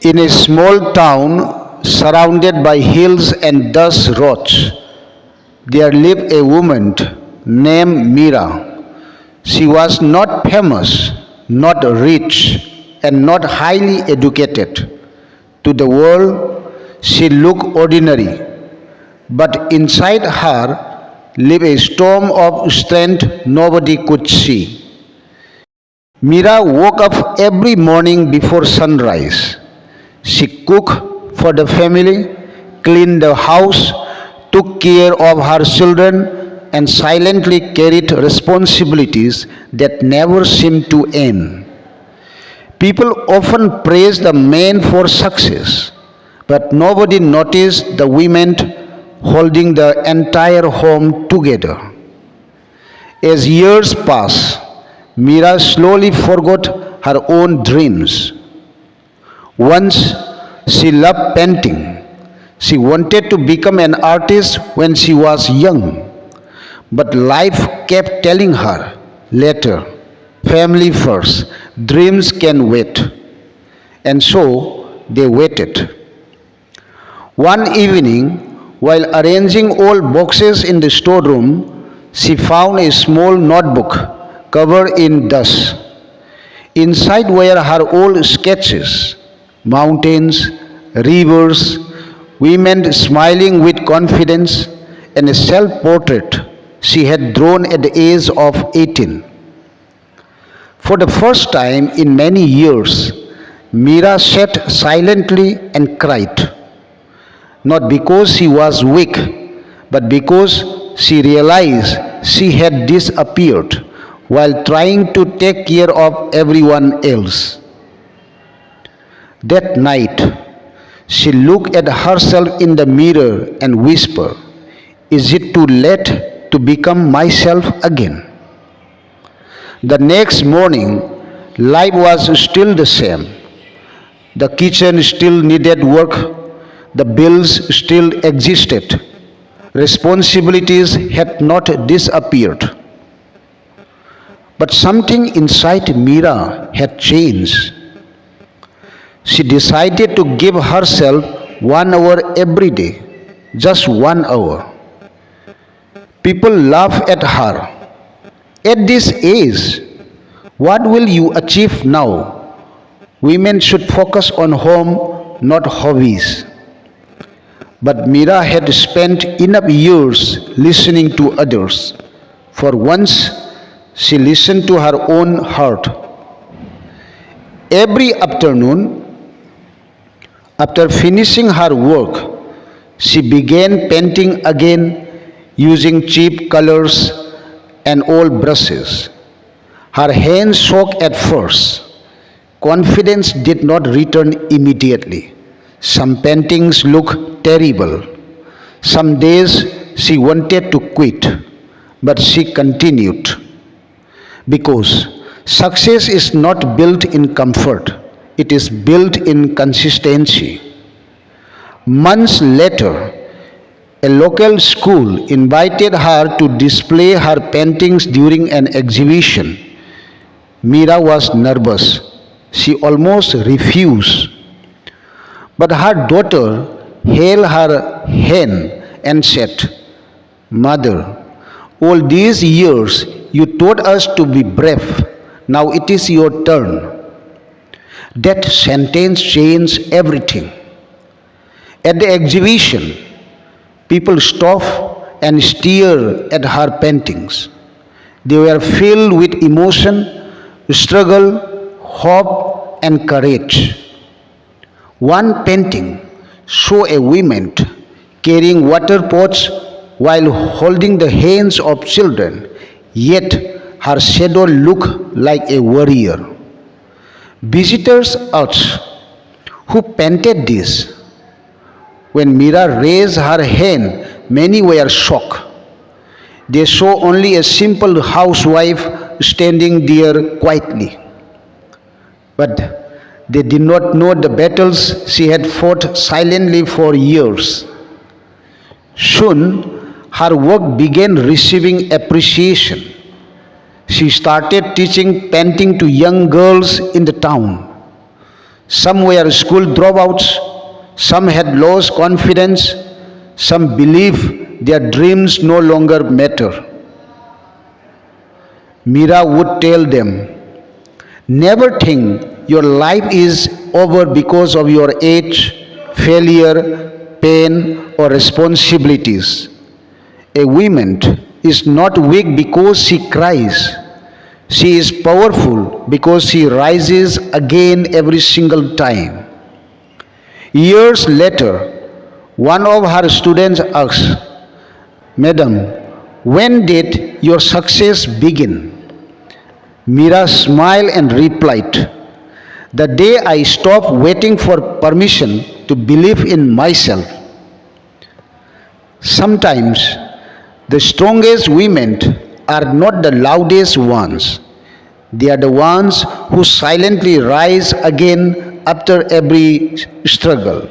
In a small town surrounded by hills and dust roads, there lived a woman named Mira. She was not famous, not rich, and not highly educated. To the world, she looked ordinary, but inside her lived a storm of strength nobody could see. Mira woke up every morning before sunrise. She cooked for the family, cleaned the house, took care of her children, and silently carried responsibilities that never seemed to end. People often praise the men for success, but nobody noticed the women holding the entire home together. As years passed, Mira slowly forgot her own dreams. Once she loved painting. She wanted to become an artist when she was young. But life kept telling her, later, family first, dreams can wait. And so they waited. One evening, while arranging old boxes in the storeroom, she found a small notebook covered in dust. Inside were her old sketches, mountains, rivers, women smiling with confidence, and a self portrait she had drawn at the age of 18. For the first time in many years, Mira sat silently and cried, not because she was weak, but because she realized she had disappeared while trying to take care of everyone else. That night, she looked at herself in the mirror and whispered, is it too late to become myself again? The next morning, life was still the same. The kitchen still needed work, the bills still existed, responsibilities had not disappeared. But something inside Mira had changed. She decided to give herself 1 hour every day, just 1 hour. People laugh at her. At this age, what will you achieve now? Women should focus on home, not hobbies. But Mira had spent enough years listening to others. For once, she listened to her own heart. Every afternoon, after finishing her work, she began painting again using cheap colors and old brushes. Her hands shook at first. Confidence did not return immediately. Some paintings looked terrible. Some days she wanted to quit, but she continued. Because success is not built in comfort, it is built in consistency. Months later, a local school invited her to display her paintings during an exhibition. Mira was nervous. She almost refused. But her daughter held her hand and said, Mother, all these years you taught us to be brave. Now it is your turn. That sentence changed everything. At the exhibition, people stopped and stared at her paintings. They were filled with emotion, struggle, hope, and courage. One painting showed a woman carrying water pots while holding the hands of children, yet her shadow looked like a warrior. Visitors asked, who painted this? When Mira raised her hand, many were shocked. They saw only a simple housewife standing there quietly. But they did not know the battles she had fought silently for years. Soon, her work began receiving appreciation. She started teaching painting to young girls in the town. Some were school dropouts, some had lost confidence, some believed their dreams no longer matter. Mira would tell them, never think your life is over because of your age, failure, pain, or responsibilities. A woman is not weak because she cries. She is powerful because she rises again every single time. Years later, one of her students asked, Madam, when did your success begin? Mira smiled and replied, the day I stopped waiting for permission to believe in myself. Sometimes the strongest women are not the loudest ones. They are the ones who silently rise again after every struggle.